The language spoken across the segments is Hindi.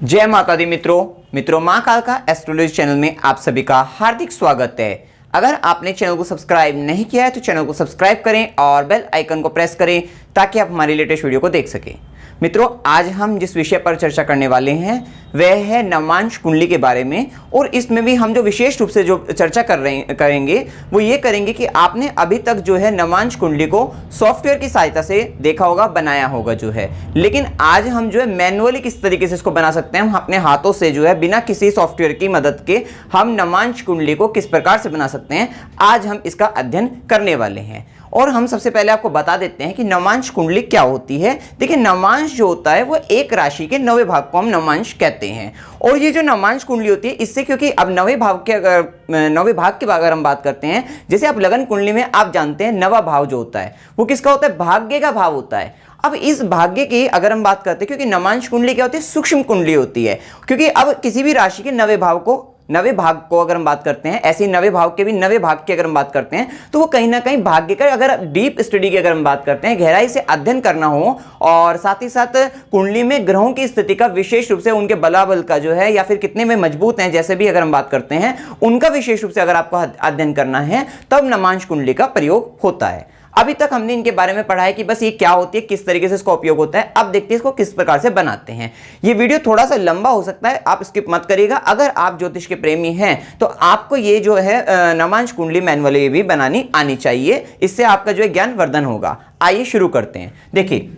जय माता दी मित्रों माँ कालका एस्ट्रोलॉजी चैनल में आप सभी का हार्दिक स्वागत है। अगर आपने चैनल को सब्सक्राइब नहीं किया है तो चैनल को सब्सक्राइब करें और बेल आइकन को प्रेस करें ताकि आप हमारी लेटेस्ट वीडियो को देख सकें। मित्रों, आज हम जिस विषय पर चर्चा करने वाले हैं वह है नवांश कुंडली के बारे में, और इसमें भी हम जो विशेष रूप से जो चर्चा करेंगे वो ये करेंगे कि आपने अभी तक जो है नवांश कुंडली को सॉफ्टवेयर की सहायता से देखा होगा, बनाया होगा जो है, लेकिन आज हम जो है मैनुअली किस तरीके से इसको बना सकते हैं, हम अपने हाथों से जो है बिना किसी सॉफ्टवेयर की मदद के हम नवांश कुंडली को किस प्रकार से बना सकते हैं, आज हम इसका अध्ययन करने वाले हैं। और हम सबसे पहले आपको बता देते हैं कि नवांश कुंडली क्या होती है। देखिए, नवांश जो होता है वो एक राशि के 9वें भाव को हम नवांश कहते हैं। और ये जो नवांश कुंडली होती है इससे, क्योंकि अब 9वें भाव के अगर हम बात करते हैं, जैसे आप लगन कुंडली में आप जानते हैं 9वां भाव जो होता है वो किसका होता है, भाग्य का भाव होता है। अब इस भाग्य की अगर हम बात करते हैं, क्योंकि नवांश कुंडली क्या होती है, सूक्ष्म कुंडली होती है, क्योंकि अब किसी भी राशि के 9वें भाग को अगर हम बात करते हैं, ऐसे 9वें भाव के भी 9वें भाग की अगर हम बात करते हैं तो वो कहीं ना कहीं भाग्य का, अगर डीप स्टडी की अगर हम बात करते हैं, गहराई से अध्ययन करना हो और साथ ही साथ कुंडली में ग्रहों की स्थिति का विशेष रूप से उनके बलाबल का जो है या फिर कितने में मजबूत हैं, जैसे भी अगर हम बात करते हैं उनका विशेष रूप से अगर आपको अध्ययन करना है तब नवांश कुंडली का प्रयोग होता है। अभी तक हमने इनके बारे में पढ़ा है कि बस ये क्या होती है, किस तरीके से इसका उपयोग होता है। अब देखते हैं इसको किस प्रकार से बनाते हैं। ये वीडियो थोड़ा सा लंबा हो सकता है, आप स्किप मत करिएगा। अगर आप ज्योतिष के प्रेमी हैं तो आपको ये जो है नवांश कुंडली मैनुअली भी बनानी आनी चाहिए, इससे आपका जो है ज्ञान वर्धन होगा। आइए शुरू करते हैं। देखिए,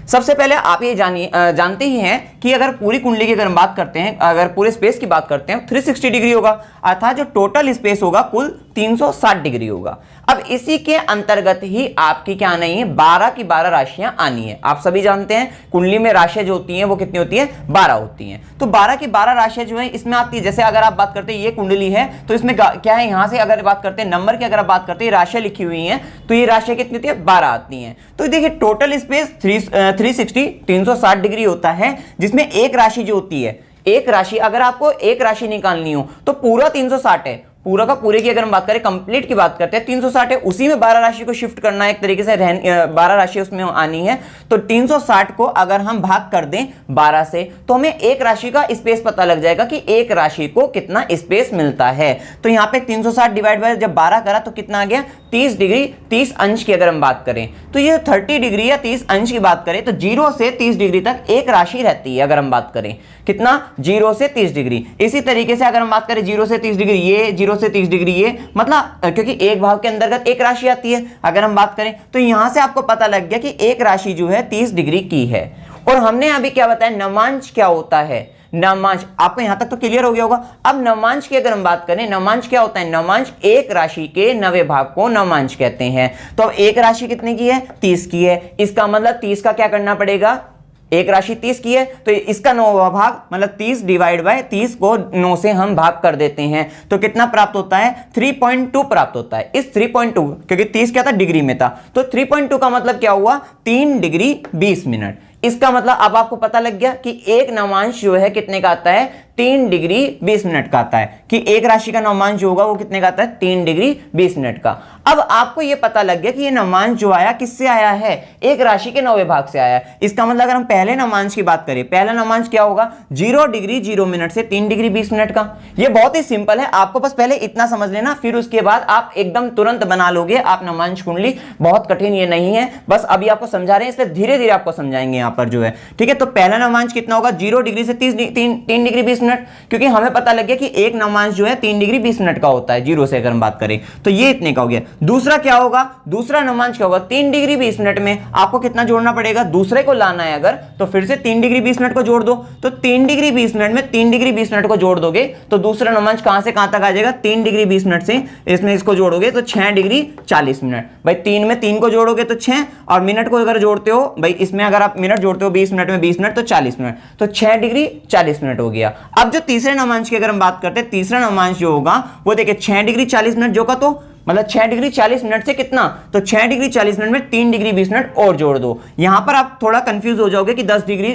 सबसे पहले आप ये जानते ही हैं कि अगर पूरी कुंडली की अगर हम बात करते हैं, अगर पूरे स्पेस की बात करते हैं 360 डिग्री होगा, अर्थात जो टोटल स्पेस होगा कुल 360 डिग्री होगा। अब इसी के अंतर्गत ही आपकी क्या नहीं है, 12 की 12 राशियां आनी है। आप सभी जानते हैं कुंडली में राशियां जो होती हैं वो कितनी होती है, 12 होती हैं। तो 12 की 12 राशियां जो है इसमें आती है। जैसे अगर आप बात करते हैं ये कुंडली है तो इसमें क्या है, यहां से अगर बात करते हैं नंबर की, अगर आप बात करते हैं राशियां लिखी हुई हैं तो ये राशियां कितनी होती है, 12 आती हैं। तो देखिए टोटल स्पेस 360 डिग्री होता है, जिसमें एक राशि जो होती है, एक राशि अगर आपको एक राशि निकालनी हो तो पूरा 360 है, पूरा का पूरे की अगर हम बात करें, कंप्लीट की बात करते हैं 360 है, उसी में 12 राशि को शिफ्ट करना है, एक तरीके से 12 राशि उसमें आनी है। तो 360 को अगर हम भाग कर दें 12 से तो हमें एक राशि का स्पेस पता लग जाएगा कि एक राशि को कितना स्पेस मिलता है। तो यहाँ पे 360 डिवाइड बाय जब 12 करा तो कितना आ गया, 30 डिग्री 30 अंश की अगर हम बात करें तो ये 30 डिग्री या 30 अंश की बात करें तो 0 से 30 डिग्री तक एक राशि रहती है। अगर हम बात करें कितना, 0 से 30 डिग्री। इसी तरीके से अगर हम बात करें 0 से 30 डिग्री ये, 0 से 30 डिग्री ये, मतलब क्योंकि एक भाव के अंतर्गत एक राशि आती है अगर हम बात करें, तो यहां से आपको पता लग गया कि एक राशि जो है 30 डिग्री की है। और हमने अभी क्या बताया, नवांश क्या होता है। नवांश आपको यहां तक तो क्लियर हो गया होगा। अब नवांश की अगर हम बात करें, नवांश क्या होता है, नवांश एक राशि के 9वें भाग को नवांश कहते हैं। तो अब एक राशि कितने की है, 30 की है। इसका मतलब 30 का क्या करना पड़ेगा, एक राशि 30 की है तो इसका 9वां भाग मतलब 30 डिवाइड बाय 30 को 9 से हम भाग कर देते हैं तो कितना प्राप्त होता है, 3.2 प्राप्त होता है। इस 3.2, क्योंकि 30 क्या था, डिग्री में था, तो 3.2 का मतलब क्या हुआ, 3 डिग्री 20 मिनट। इसका मतलब अब आपको पता लग गया कि एक नवांश जो है कितने का आता है, 3 डिग्री 20 मिनट का आता है, कि एक राशि का नवांश जो होगा वो कितने का आता है, 3 डिग्री 20 मिनट का। अब आपको ये पता लग गया कि ये नवांश जो आया किससे आया है, एक राशि के 9वें भाग से आया है। इसका मतलब अगर हम पहले नवांश की बात करें, पहला नवांश क्या होगा, 0 डिग्री 0 मिनट से 3 डिग्री 20 मिनट का। ये बहुत ही सिंपल है, आपको बस पहले इतना समझ लेना, फिर उसके बाद आप एकदम तुरंत बना लोगे आप नवांश कुंडली। बहुत कठिन ये नहीं है, बस अभी आपको समझा रहे हैं, इसलिए धीरे धीरे आपको समझाएंगे यहाँ पर जो है, ठीक है। तो पहला नवांश कितना होगा, 0 डिग्री से 3 डिग्री 20 मिनट, क्योंकि हमें पता लग गया कि एक नवांश जो है 3 डिग्री 20 मिनट का होता है 0 से अगर हम बात करें, तो ये इतने का हो गया। दूसरा क्या होगा, दूसरा नवांश क्या होगा, 3 डिग्री 20 मिनट में आपको कितना जोड़ना पड़ेगा, दूसरे को लाना है अगर, तो फिर से 3 डिग्री 20 मिनट को जोड़ दो। तो 3 डिग्री 20 मिनट में 3 डिग्री 20 मिनट को जोड़ दोगे तो दूसरा नवांश कहां से कहां तक आ जाएगा, 3 डिग्री 20 मिनट से इसमें इसको जोड़ोगे तो 6 डिग्री 40 मिनट। भाई 3 में 3 को जोड़ोगे तो 6, और मिनट को अगर जोड़ते हो भाई, इसमें अगर आप मिनट जोड़ते हो 20 मिनट में 20 मिनट तो 40 मिनट, तो 6 डिग्री 40 मिनट हो गया। अब जो तीसरे नवांश की अगर हम बात करते हैं, तीसरा नवांश जो होगा वो देखिए 6 डिग्री 40 मिनट जो का, तो मतलब 6 डिग्री 40 मिनट से कितना, तो 6 डिग्री 40 मिनट में 3 डिग्री 20 मिनट और जोड़ दो। यहां पर आप थोड़ा कंफ्यूज हो जाओगे कि 10 डिग्री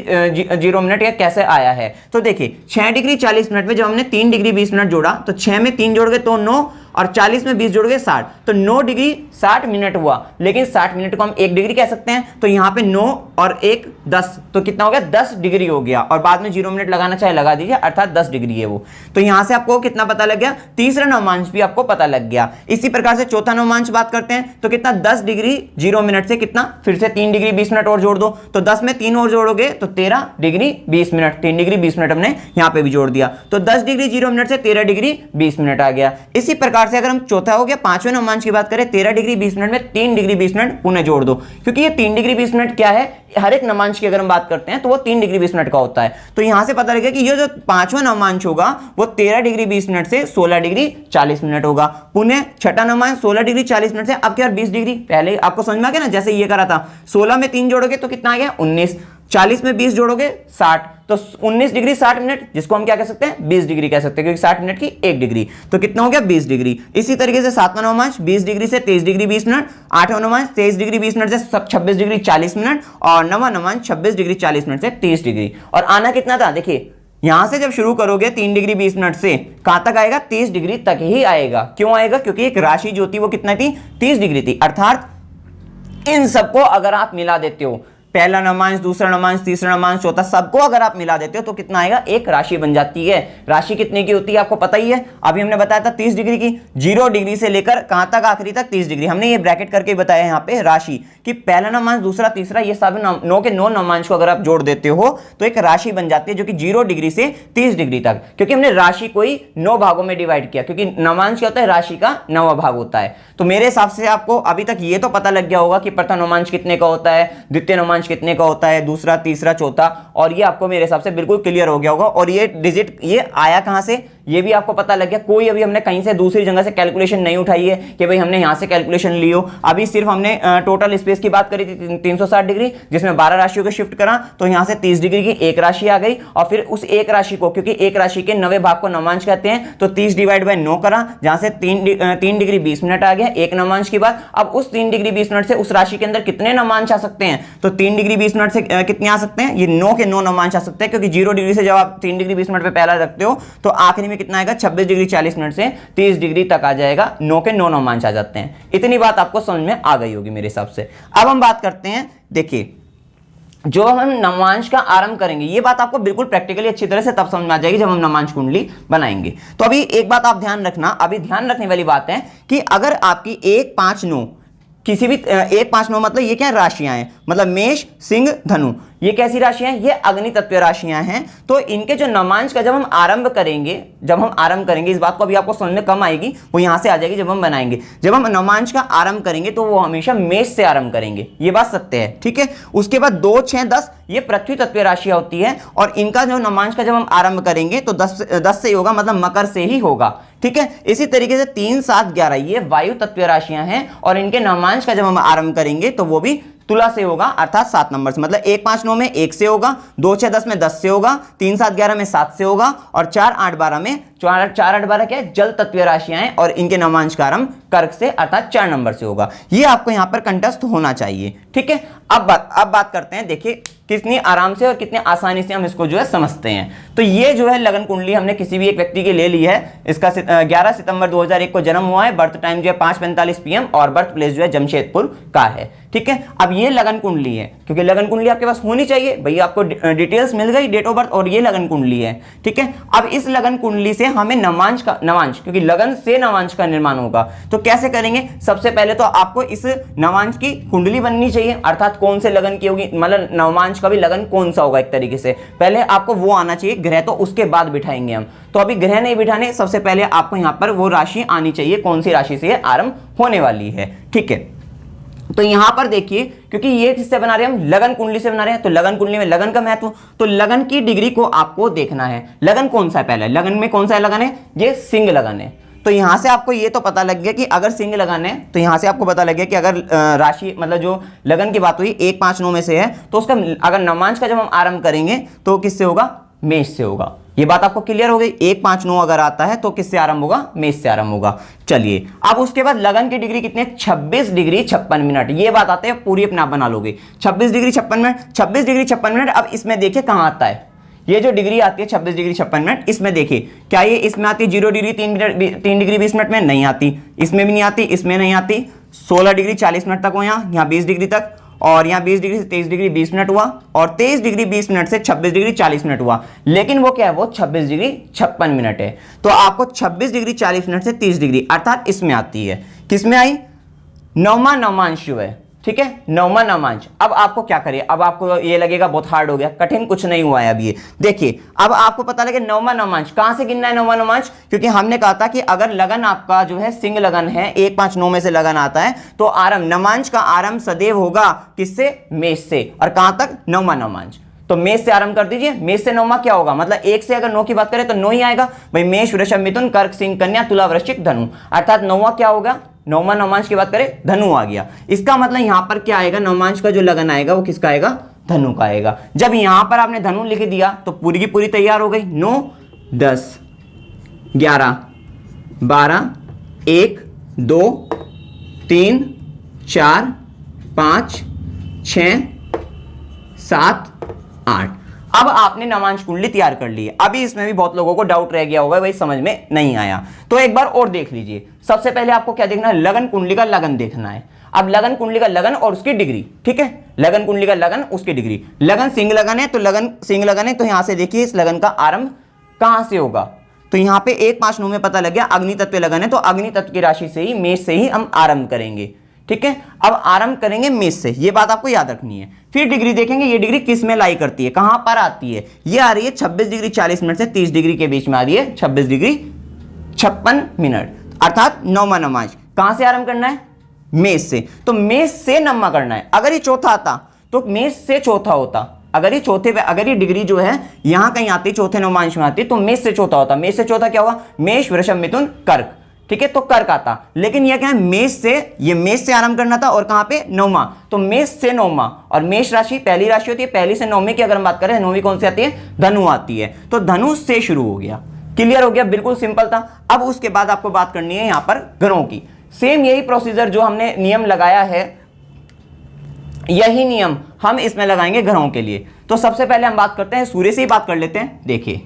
0 मिनट या कैसे आया है। तो देखिए 6 डिग्री 40 मिनट में जब हमने 3 डिग्री 20 मिनट जोड़ा तो 6 में 3 जोड़ गए तो 9, और 40 में 20 जोड़ोगे 60, तो 9 डिग्री 60 मिनट हुआ। लेकिन 60 मिनट को हम 1 डिग्री कह सकते हैं, तो यहाँ पे 9 और 1 10, तो कितना हो गया 10 डिग्री हो गया। और बाद में 0 मिनट लगाना चाहे लगा दीजिए, अर्थात 10 डिग्री है वो। तो यहाँ से आपको कितना पता लग गया, तीसरा नवमांश भी आपको पता लग गया। इसी प्रकार से चौथा नवमांश बात करते हैं, तो कितना 10 डिग्री 0 मिनट से कितना, फिर से 3 डिग्री 20 मिनट और जोड़ दो, तो 10 में 3 और जोड़ोगे तो 13 डिग्री 20 मिनट, 3 डिग्री 20 मिनट हमने यहाँ पे भी जोड़ दिया, तो 10 डिग्री 0 मिनट से 13 डिग्री 20 मिनट आ गया। इसी प्रकार से अगर हम चौथा हो गया पांचवें नवमांश की बात करें, 13 डिग्री 20 मिनट में 3 डिग्री 20 मिनट पुनः जोड़ दो, क्योंकि ये 3 डिग्री 20 मिनट क्या है, हर एक नवमांश की अगर हम बात करते हैं तो वो 3 डिग्री 20 मिनट का होता है। तो यहां से पता लगेगा कि ये जो पांचवा नवमांश होगा वो 13 डिग्री 20 मिनट से 16 डिग्री 40 मिनट होगा। पुनः छठा नवमांश 16 डिग्री 40 मिनट से अब क्या 20 डिग्री, पहले आपको समझ में आ गया ना, जैसे ये करा था 16 में 3 जोड़ोगे तो कितना आ गया 19, 40 में 20 जोड़ोगे 60, तो 19 डिग्री 60 मिनट, जिसको हम क्या कह सकते हैं 20 डिग्री कह सकते हैं, क्योंकि 60 मिनट की 1 डिग्री, तो कितना हो गया 20 डिग्री। इसी तरीके से सातवां नवमांश 20 डिग्री से 23 डिग्री 20 मिनट, आठवां नवमांश 23 डिग्री 20 मिनट से 26 डिग्री 40 मिनट, और नवां नवमांश 26 डिग्री 40 मिनट से 30 डिग्री। और आना कितना था, देखिए यहां से जब शुरू करोगे 3 डिग्री 20 मिनट से कहां तक आएगा, 30 डिग्री तक ही आएगा। क्यों आएगा, क्योंकि एक राशि जो थी वो कितना थी 30 डिग्री थी। अर्थात इन सबको अगर आप मिला देते हो, पहला नवमांश, दूसरा नवमांश, तीसरा नवमांश, चौथा, सबको अगर आप मिला देते हो तो कितना आएगा, एक राशि बन जाती है। राशि कितने की होती है आपको पता ही है, अभी हमने बताया था 30 डिग्री की, 0 डिग्री से लेकर कहां तक, आखिरी तक 30 डिग्री। हमने ये ब्रैकेट करके बताया यहाँ पे राशि कि पहला नवमांश, दूसरा, तीसरा, ये सब 9 के 9 नवमांश को अगर आप जोड़ देते हो तो एक राशि बन जाती है जो कि 0 डिग्री से 30 डिग्री तक, क्योंकि हमने राशि को ही 9 भागों में डिवाइड किया, क्योंकि नवमांश क्या होता है, राशि का 9वां भाग होता है। तो मेरे हिसाब से आपको अभी तक ये तो पता लग गया होगा कि प्रथम नवमांश कितने का होता है, द्वितीय नवमांश कितने का होता है, दूसरा, तीसरा, चौथा, और ये आपको मेरे हिसाब से बिल्कुल क्लियर हो गया होगा। और ये डिजिट ये आया कहां से, ये भी आपको पता लग गया। कोई अभी हमने कहीं से दूसरी जगह से कैलकुलेशन नहीं उठाई है कि भाई हमने यहां से कैलकुलेशन ली हो। अभी सिर्फ हमने टोटल स्पेस की बात करी थी 360 डिग्री, जिसमें 12 राशियों को शिफ्ट करा, तो यहां से 30 डिग्री की एक राशि आ गई, और फिर उस एक राशि को, क्योंकि एक राशि के 9वें भाग को नवमांश कहते हैं, तो 30 डिवाइड बाय 9 करा, जहां से 3 डिग्री 20 मिनट आ गया एक नवमांश के बाद। अब उस 3 डिग्री 20 मिनट से उस राशि के अंदर कितने नवमांश आ सकते हैं, तो 3 डिग्री 20 मिनट से कितने आ सकते हैं, ये 9 के 9 नवमांश आ सकते हैं, क्योंकि 0 डिग्री से जब आप 3 डिग्री 20 मिनट पे पहला रखते हो तो आखिरी में कितना आएगा, 26 डिग्री 40 मिनट से 30 डिग्री तक आ जाएगा, 9 के 9 नवमांश आ जाते हैं। इतनी बात आपको समझ में आ गई होगी मेरे हिसाब से। अब हम बात करते हैं, देखिए जो हम नवमांश का आरंभ करेंगे, ये बात आपको बिल्कुल प्रैक्टिकली अच्छी तरह से तब समझ में आ जाएगी जब हम नवमांश कुंडली बनाएंगे। तो अभी एक बात आप ध्यान रखना, अभी ध्यान रखने वाली बात है कि अगर आपकी 1, 5, 9 किसी भी 1, 5, 9 मतलब ये क्या राशियां हैं, मतलब मेष, सिंह, धनु, ये कैसी राशियां हैं, ये अग्नि तत्व राशियां हैं। तो इनके जो नवमांश का जब हम आरंभ करेंगे, इस बात को अभी आपको समझ में कम आएगी, वो यहां से आ जाएगी जब हम बनाएंगे। जब हम नवमांश का आरंभ करेंगे तो वो हमेशा मेष से आरंभ करेंगे, ये बात सत्य है, ठीक है। उसके बाद 2, 6, 10 ये पृथ्वी तत्व राशियां होती है, और इनका जो नवमांश का जब हम आरंभ करेंगे तो 10 से ही होगा, मतलब मकर से ही होगा, ठीक है। इसी तरीके से 3, 7, 11 ये वायु तत्व राशियां हैं, और इनके नवमांश का जब हम आरंभ करेंगे तो वो भी तुला से होगा, अर्थात 7 नंबर से, मतलब 1, 5, 9 में 1 से होगा, 2, 6, 10 में 10 से होगा, 3, 7, 11 में 7 से होगा, और 4, 8, 12 में 4, 8, 12 क्या है, जल तत्व राशियां हैं, और इनके नवमांश का आरंभ कर्क से अर्थात 4 नंबर से होगा। ये आपको यहां पर कंठस्थ होना चाहिए, ठीक है। अब बात करते हैं, देखिए कितनी आराम से और कितने आसानी से हम इसको जो है समझते हैं। तो ये जो है लगन कुंडली हमने किसी भी एक व्यक्ति के ले ली है। इसका 11 सितंबर 2001 को जन्म हुआ है, बर्थ टाइम जो है 5:45 PM, और बर्थ प्लेस जो है जमशेदपुर का है, ठीक है। अब ये लगन कुंडली है, क्योंकि लगन कुंडली आपके पास होनी चाहिए भैया, आपको डिटेल्स मिल गई, डेट ऑफ बर्थ, और ये लगन कुंडली है, ठीक है। अब इस लगन कुंडली से हमें नवमांश, क्योंकि लगन से नवमांश का निर्माण होगा, तो कैसे करेंगे। सबसे पहले तो आपको इस नवमांश की कुंडली बननी चाहिए, अर्थात कौन से लगन की होगी, मतलब नवमांश का भी लगन कौन सा होगा, एक तरीके से पहले आपको वो आना चाहिए ग्रह, तो उसके बाद बिठाएंगे हम। तो अभी ग्रह नहीं बिठाने, सबसे पहले आपको यहां पर वो राशि आनी चाहिए, कौन सी राशि से आरंभ होने वाली है, ठीक है। तो यहां पर देखिए, क्योंकि ये किससे बना रहे हैं हम, लगन कुंडली से बना रहे हैं, तो लगन कुंडली में लगन का महत्व, तो लगन की डिग्री को आपको देखना है। लगन कौन सा है, पहले लगन में कौन सा लगन है, ये सिंह लगन है। तो यहां से आपको ये तो पता लग गया कि अगर सिंह लगन है, तो यहां से आपको पता लग गया कि अगर राशि, मतलब जो लगन की बात हुई 1, 5, 9 में से है, तो उसका अगर नवमांश का जब हम आरंभ करेंगे तो किससे होगा, मेष से होगा। ये बात आपको क्लियर हो गई। 1, 5, 9 अगर आता है तो किससे आरंभ होगा, मेष से आरंभ होगा। चलिए अब उसके बाद लगन की डिग्री कितने, 26 डिग्री 56 मिनट। ये बात आते हैं पूरी अपने आप बना लोगे, 26 डिग्री 56 मिनट, 26 डिग्री 56 मिनट। अब इसमें देखिए कहां आता है, ये जो डिग्री आती है 26 डिग्री 56 मिनट, इसमें देखिए क्या ये इसमें आती है 0 डिग्री 3 डिग्री 20 मिनट में? नहीं आती, इसमें भी नहीं आती, इसमें नहीं आती। 16 डिग्री 40 मिनट तक हो, यहाँ 20 डिग्री तक, और यहाँ 20 डिग्री से 23 डिग्री 20 मिनट हुआ, और 23 डिग्री 20 मिनट से 26 डिग्री 40 मिनट हुआ। लेकिन वो क्या है, वो 26 डिग्री 56 मिनट है। तो आपको 26 डिग्री 40 मिनट से 30 डिग्री अर्थात इसमें आती है। किसमें आई? नौमा नौमांश जो है, ठीक है, नौमा नौमांश। अब आपको क्या करिए, अब आपको ये लगेगा बहुत हार्ड हो गया, कठिन कुछ नहीं हुआ है। अब ये देखिए, अब आपको पता लगे नौमा नौमांश कहां से गिनना है। नौमा नौमांश क्योंकि हमने कहा था कि अगर लगन आपका जो है सिंह लगन है, 1 5 9 में से लगन आता है, तो आरंभ नौमांश का आरंभ सदैव होगा किससे? मेष से। और कहां तक? नौमा नौमांश। तो मेष से आरंभ कर दीजिए। मेष से नौमा क्या होगा, मतलब 1 से अगर 9 की बात करें तो 9 ही आएगा भाई। मेष वृषभ मिथुन कर्क सिंह कन्या तुला वृश्चिक धनु, अर्थात नौवा क्या होगा? नौमा नौमांश की बात करें धनु आ गया। इसका मतलब यहां पर क्या आएगा, नौमांश का जो लगन आएगा वो किसका आएगा? धनु का आएगा। जब यहां पर आपने धनु लिख दिया तो पूरी की पूरी तैयार हो गई। 9 10 11 12 1 2 3 4 5 6 7 8। अब आपने नौमांश कुंडली तैयार कर ली है। अभी इसमें भी बहुत लोगों को डाउट रह गया होगा, भाई समझ में नहीं आया, तो एक बार और देख लीजिए। सबसे पहले आपको क्या देखना है? लगन कुंडली का लगन देखना है। अब लगन कुंडली का लगन और उसकी डिग्री, ठीक है, लगन कुंडली का लगन उसकी डिग्री। लगन सिंह लगन है तो लगन सिंह लगन है, तो यहां से देखिए इस लगन का आरंभ कहां से होगा। तो यहां पे 1 5 9 में पता लग गया अग्नि तत्व लगन है, तो अग्नि तत्व की राशि से ही, मेष से ही हम आरंभ करेंगे, ठीक है। अब आरंभ करेंगे मेष से, ये बात आपको याद रखनी है। फिर डिग्री देखेंगे, ये डिग्री किस में लाई करती है, कहां पर आती है। ये आ रही है 26 डिग्री 40 मिनट से 30 डिग्री के बीच में आ रही है, 26 डिग्री 56 मिनट, अर्थात नौमा नौमांश। कहां से आरंभ करना है? मेष से। तो मेष से नौमा करना है। अगर ये चौथा आता तो मेष से चौथा होता। अगर ये चौथे पे, अगर ये डिग्री जो है यहां कहीं आती, चौथे नौमांश में आती, तो मेष से चौथा होता। मेष से चौथा क्या हुआ? मेष वृषभ मिथुन कर्क, ठीक है, तो कर्क आता। लेकिन यह क्या है, मेष से, ये मेष से आरंभ करना था, और कहां पे? नौमा। तो मेष से नौमा, और मेष राशि पहली राशि होती है, पहली से नौवीं की अगर हम बात करें, नौवीं कौन सी आती है? धनु आती है। तो धनु से शुरू हो गया। क्लियर हो गया? बिल्कुल सिंपल था। अब उसके बाद आपको बात करनी है यहां पर ग्रहों की। सेम यही प्रोसीजर जो हमने नियम लगाया है, यही नियम हम इसमें लगाएंगे ग्रहों के लिए। तो सबसे पहले हम बात करते हैं, सूर्य से ही बात कर लेते हैं। देखिए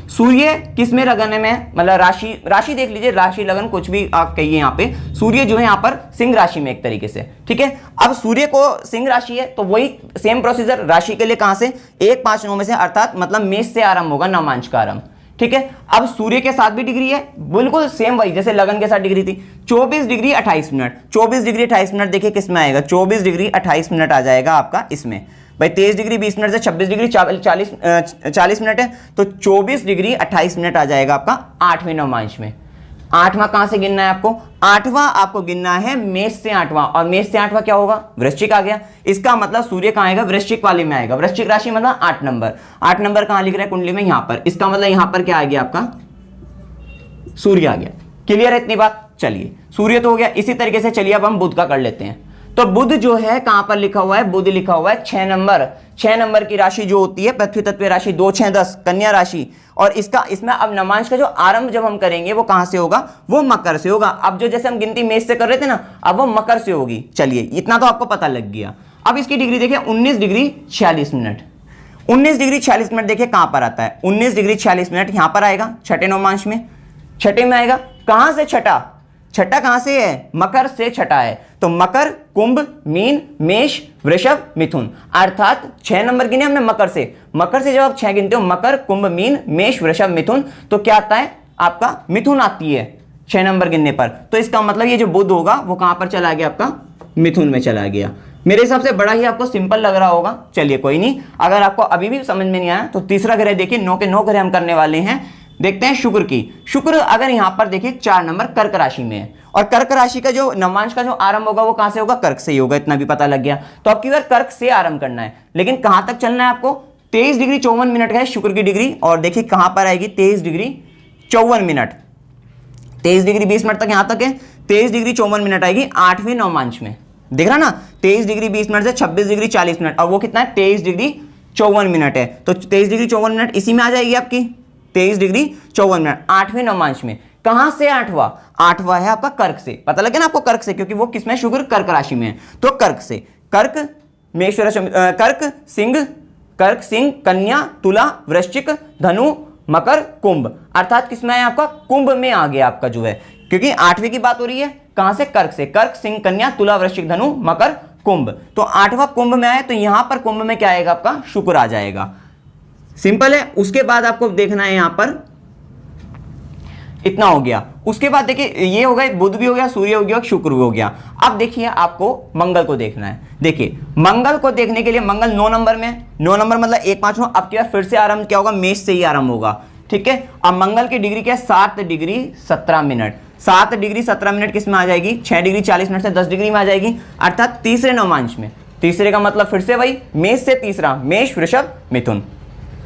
सूर्य किसमें लगन में, मतलब राशि देख लीजिए, राशि लगन कुछ भी आप कहिए। यहाँ पे सूर्य जो है यहाँ पर सिंह राशि में एक तरीके से, ठीक है। अब सूर्य को सिंह राशि है, तो वही सेम प्रोसीजर राशि के लिए कहां से? 1 5 9 में से, अर्थात मतलब मेष से आरंभ होगा नौमांश का आरंभ, ठीक है। अब सूर्य के साथ भी डिग्री है, बिल्कुल सेम वही जैसे लगन के साथ डिग्री थी। 24 डिग्री 28 मिनट, 24 डिग्री 28 मिनट देखिए किसमें आएगा? 24 डिग्री 28 मिनट आ जाएगा आपका इसमें। भाई 23 डिग्री 20 मिनट से 26 डिग्री 40 मिनट है, तो 24 डिग्री 28 मिनट आ जाएगा आपका 8वें नौमांश में। 8वां कहां से गिनना है आपको? 8वां आपको गिनना है मेष से 8वां, और मेष से 8वां क्या होगा? वृश्चिक आ गया। इसका मतलब सूर्य कहां आएगा? वृश्चिक वाले में आएगा। वृश्चिक राशि मतलब 8 नंबर। 8 नंबर कहां लिख रहा है कुंडली में? यहां पर। इसका मतलब यहां पर क्या आ गया आपका? सूर्य आ गया। क्लियर है इतनी बात? चलिए सूर्य तो हो गया। इसी तरीके से चलिए अब हम बुध का कर लेते हैं। तो बुध जो है कहां पर लिखा हुआ है? बुध लिखा हुआ है 6 नंबर। 6 नंबर की राशि जो होती है पृथ्वी तत्व राशि 2 6 10 कन्या राशि, और इसमें अब नौमांश का जो आरंभ जब हम करेंगे वो कहां से होगा? वो मकर से होगा। अब जो जैसे हम गिनती मेष से कर रहे थे ना, अब वो मकर से होगी। चलिए इतना तो आपको पता लग गया। अब इसकी डिग्री देखिए 19 डिग्री 46 मिनट। 19 डिग्री 46 मिनट देखिए कहां पर आता है? 19 डिग्री 46 मिनट यहां पर आएगा, छठे नौमांश में। छठे में आएगा। कहां से छठा? छठा कहां से है? मकर से छठा है। तो मकर, कुंभ, मीन, मेष, वृषभ, मिथुन, अर्थात 6 नंबर गिने हमने मकर से। मकर से जब आप 6 गिनते हो, मकर, कुंभ, मीन, मेष, वृषभ, मिथुन, तो क्या आता है आपका? मिथुन आती है 6 नंबर गिनने पर। तो इसका मतलब ये जो बुध होगा वो कहां पर चला गया आपका? मिथुन में चला गया। मेरे हिसाब से बड़ा ही आपको सिंपल लग रहा होगा। चलिए कोई नहीं, अगर आपको अभी भी समझ में नहीं आया तो तीसरा ग्रह देखिए, 9 के 9 ग्रह हम करने वाले हैं। देखते हैं शुक्र की। शुक्र अगर यहां पर देखिए 4 नंबर कर्क राशि में है, और कर्क राशि का जो नौमांश का जो आरंभ होगा वो कहां से होगा? कर्क से ही होगा। इतना भी पता लग गया। तो अब की बार कर्क से आरंभ करना है, लेकिन कहां तक चलना है आपको? 23 डिग्री 54 मिनट है शुक्र की डिग्री, और देखिए कहां पर आएगी? 23 डिग्री 54 मिनट। 23 डिग्री 20 मिनट तक यहां तक है। 23 डिग्री 54 मिनट आएगी 8वें नौमांश में। देख रहा ना, 23 डिग्री 20 मिनट से 26 डिग्री 40 मिनट, और वो कितना है? 23 डिग्री 54 मिनट है। तो 23 डिग्री 54 मिनट इसी में आ जाएगी आपकी। 23 डिग्री 54 मिनट 8वें नौमांश में। कहां से 8वां? 8वां है आपका कर्क से। पता लगे ना आपको कर्क से, क्योंकि वो किसमें? शुक्र कर्क राशि में है। तो कर्क से, कर्क, मेष, कर्क, सिंह, कर्क, सिंह, कन्या, तुला, वृश्चिक, धनु, मकर, कुंभ। अर्थात किसमें है आपका? कुंभ में आ गया आपका जो है, क्योंकि 8वें की बात हो रही है। कहां से? कर्क से। कर्क, सिंह, कन्या, तुला, वृश्चिक, धनु, मकर, कुंभ। तो 8वां कुंभ में आए तो यहां पर कुंभ में क्या आएगा आपका? शुक्र आ जाएगा। सिंपल है। उसके बाद आपको देखना है यहां पर इतना हो गया। उसके बाद देखिए ये हो गया, बुध भी हो गया, सूर्य हो गया, शुक्र भी हो गया। अब देखिए आपको मंगल को देखना है। देखिए मंगल को देखने के लिए मंगल 9 नंबर में है। 9 नंबर मतलब 1 5 9। अब क्या फिर से आरंभ क्या होगा? मेष से ही आरंभ होगा। ठीक है। अब मंगल की डिग्री क्या है? 7 डिग्री 17 मिनट। 7 डिग्री 17 मिनट किस में आ जाएगी? 6 डिग्री 40 मिनट से 10 डिग्री में आ जाएगी, अर्थात तीसरे नवमांश में। तीसरे का मतलब फिर से वही, मेष से तीसरा, मेष, वृषभ, मिथुन।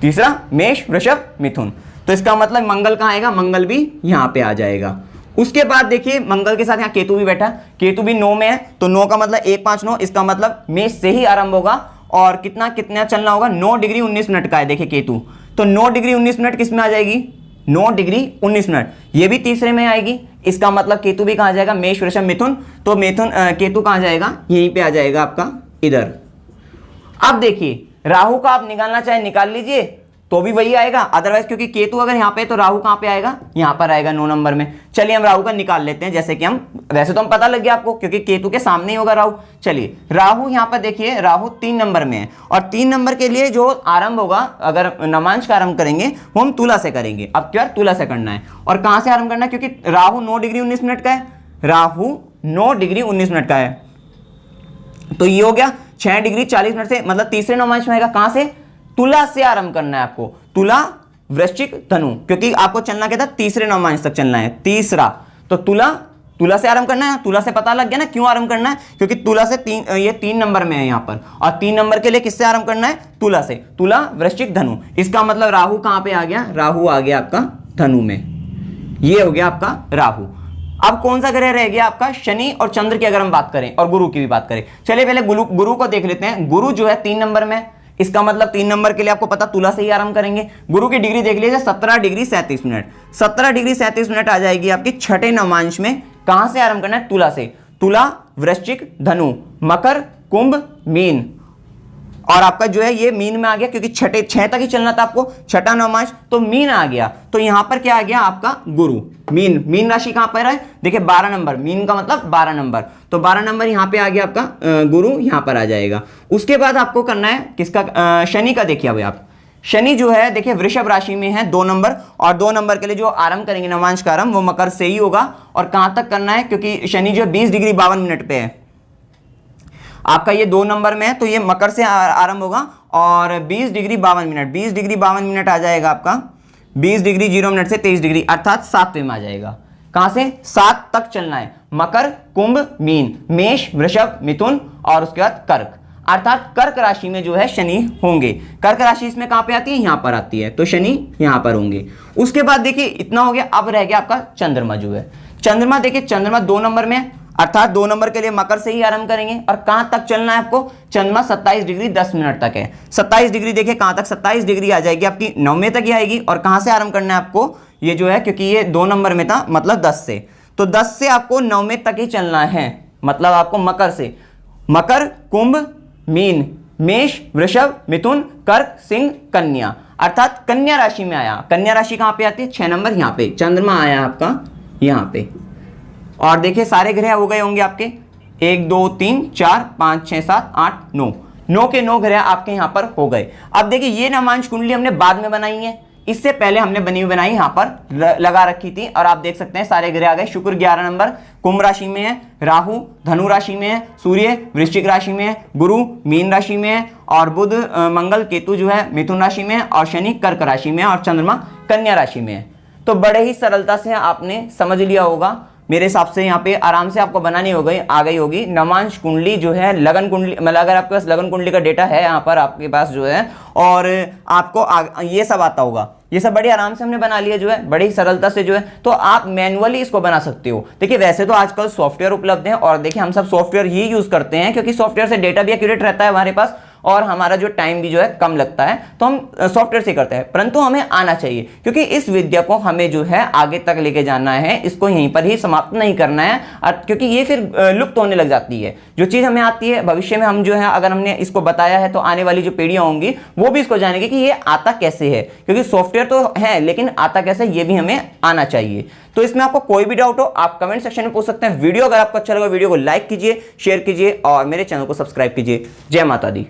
तीसरा मेष, वृषभ, मिथुन। तो इसका मतलब मंगल कहां आएगा? मंगल भी यहां पे आ जाएगा। उसके बाद देखिए मंगल के साथ यहां केतु भी बैठा। केतु भी 9 में है, तो 9 का मतलब 1 5 9। इसका मतलब मेष से ही आरंभ होगा और कितना कितना चलना होगा? 9 डिग्री 19 मिनट का है। देखिए केतु, तो 9 डिग्री 19 मिनट किस में आ जाएगी? 9 डिग्री 19 मिनट। ये भी तीसरे में आएगी। इसका मतलब केतु भी कहां जाएगा? मेष, वृषभ, मिथुन। तो मिथुन केतु कहां जाएगा? यहीं पे आ जाएगा आपका, इधर। अब देखिए राहु का आप निकालना चाहे निकाल लीजिए तो भी वही आएगा, अदरवाइज क्योंकि केतु अगर यहाँ पे तो राहु कहाँ पे आएगा? यहाँ पर आएगा 9 नंबर में। चलिए हम राहु का निकाल लेते हैं। जैसे कि हम वैसे तो हम पता लग गया आपको, क्योंकि केतु के सामने ही होगा राहु। चलिए राहु यहाँ पर देखिए, राहु 3 नंबर में है और 3 नंबर के लिए जो आरंभ होगा, अगर नवांश का आरंभ करेंगे वो हम तुला से करेंगे। अब क्या? तुला से करना है। और कहाँ से आरंभ करना है? क्योंकि राहु 9 डिग्री 19 मिनट का है। राहु 9 डिग्री 19 मिनट का है, तो ये हो गया 6 डिग्री 40 मिनट से, मतलब तीसरे नवमांश में आएगा। कहां से? तुला से आरंभ करना है आपको। तुला, वृश्चिक, धनु, क्योंकि आपको चलना क्या था? तीसरे नवमांश तक चलना है, तीसरा। तो तुला से आरंभ करना है। तुला से पता लग गया ना क्यों आरंभ करना है? क्योंकि तुला से ये 3 नंबर में है यहाँ पर, और 3 नंबर के लिए किससे आरंभ करना है? तुला से। तुला, वृश्चिक, धनु। इसका मतलब राहु कहां पे आ गया? राहु आ गया आपका धनु में। ये हो गया आपका राहु। अब कौन सा ग्रह रह गया आपका? शनि और चंद्र की अगर हम बात करें और गुरु की भी बात करें। चलिए पहले गुरु को देख लेते हैं। गुरु जो है 3 नंबर में। इसका मतलब 3 नंबर के लिए आपको पता तुला से ही आरंभ करेंगे। गुरु की डिग्री देख लीजिए, 17 डिग्री 37 मिनट। 17 डिग्री 37 मिनट आ जाएगी आपकी छठे नवमांश में। कहां से आरंभ करना है? तुला से। तुला, वृश्चिक, धनु, मकर, कुंभ, मीन। और आपका जो है ये मीन में आ गया, क्योंकि 6 तक ही चलना था आपको, छठा नवमांश, तो मीन आ गया। तो यहां पर क्या आ गया आपका? गुरु। मीन राशि कहां पर है? देखिए 12 नंबर। मीन का मतलब 12 नंबर, तो 12 नंबर यहां पे आ गया आपका, गुरु यहां पर आ जाएगा। उसके बाद आपको करना है किसका? शनि का। देखिए अभी आप शनि जो है देखिए वृषभ राशि में है 2 नंबर, और 2 नंबर के लिए जो आरंभ करेंगे नवमांश का आरंभ वो मकर से ही होगा। और कहां तक करना है? क्योंकि शनि जो 20 डिग्री 52 मिनट पे है आपका, ये 2 नंबर में है, तो ये मकर से आरंभ होगा और 20 डिग्री 52 मिनट। 20 डिग्री 52 मिनट आ जाएगा आपका 20 डिग्री 0 मिनट से 23 डिग्री, अर्थात 7वें में आ जाएगा। कहां से? 7 तक चलना है। मकर, कुंभ, मीन, मेष, वृषभ, मिथुन और उसके बाद कर्क, अर्थात कर्क राशि में जो है शनि होंगे। कर्क राशि इसमें कहां पे आती है? यहां पर आती है, तो शनि यहां पर होंगे। उसके बाद देखिए इतना हो गया। अब रह गया आपका चंद्रमा जो है। चंद्रमा देखिए, चंद्रमा 2 नंबर में है, अर्थात 2 नंबर के लिए मकर से ही आरंभ करेंगे। और कहां तक चलना है आपको? चंद्रमा 27 डिग्री 10 मिनट तक है। 27 डिग्री देखिए कहां तक? 27 डिग्री आ जाएगी आपकी 9वें तक ही आएगी। और कहां से आरंभ करना है आपको? ये जो है, क्योंकि ये 2 नंबर में था, मतलब 10 से, तो 10 से आपको 9वें तक ही चलना है। मतलब आपको मकर से, मकर, कुंभ, मीन, मेष, वृषभ, मिथुन, कर्क, सिंह, कन्या, अर्थात कन्या राशि में आया। कन्या राशि कहां पे आती है? 6 नंबर यहां पे चंद्रमा आया आपका यहां पे। और देखिए सारे ग्रह हो गए होंगे आपके, 1 2 3 4 5 6 7 8 9, 9 के 9 ग्रह आपके यहां पर हो गए। अब देखिए ये नवमांश कुंडली हमने बाद में बनाई है, इससे पहले हमने बनाई यहां पर लगा रखी थी। और आप देख सकते हैं सारे ग्रह आ गए। शुक्र 11 नंबर कुंभ राशि में है, राहु धनु राशि में है, सूर्य वृश्चिक राशि में है, गुरु मीन राशि में है, और बुध मंगल केतु जो है मिथुन राशि में है, और शनि कर्क राशि में है, और चंद्रमा कन्या राशि में है। तो बड़े ही सरलता से आपने समझ लिया होगा। मेरे हिसाब से यहाँ पे आराम से आपको बनानी हो गई आ गई होगी नवमांश कुंडली जो है, लगन कुंडली, मतलब अगर आपके पास लगन कुंडली का डेटा है यहाँ पर आपके पास जो है, और आपको ये सब आता होगा, ये सब बड़ी आराम से हमने बना लिया जो है, बड़ी सरलता से जो है। तो आप मैनुअली इसको बना सकते हो। देखिए वैसे तो आजकल सॉफ्टवेयर उपलब्ध हैं, और देखिए हम सब सॉफ्टवेयर ही यूज करते हैं, क्योंकि सॉफ्टवेयर से डेटा भी एक्यूरेट रहता है हमारे पास, और हमारा जो टाइम भी जो है कम लगता है, तो हम सॉफ्टवेयर से करते हैं। परंतु हमें आना चाहिए, क्योंकि इस विद्या को हमें जो है आगे तक लेके जाना है, इसको यहीं पर ही समाप्त नहीं करना है, क्योंकि ये फिर लुप्त होने लग जाती है। जो चीज़ हमें आती है भविष्य में हम जो है अगर हमने इसको बताया है तो आने वाली जो पीढ़ियां होंगी वो भी इसको जानेंगे कि ये आता कैसे है, क्योंकि सॉफ्टवेयर तो है लेकिन आता कैसे ये भी हमें आना चाहिए। तो इसमें आपको कोई भी डाउट हो आप कमेंट सेक्शन में पूछ सकते हैं। वीडियो अगर आपको अच्छा लगा वीडियो को लाइक कीजिए, शेयर कीजिए और मेरे चैनल को सब्सक्राइब कीजिए। जय माता दी।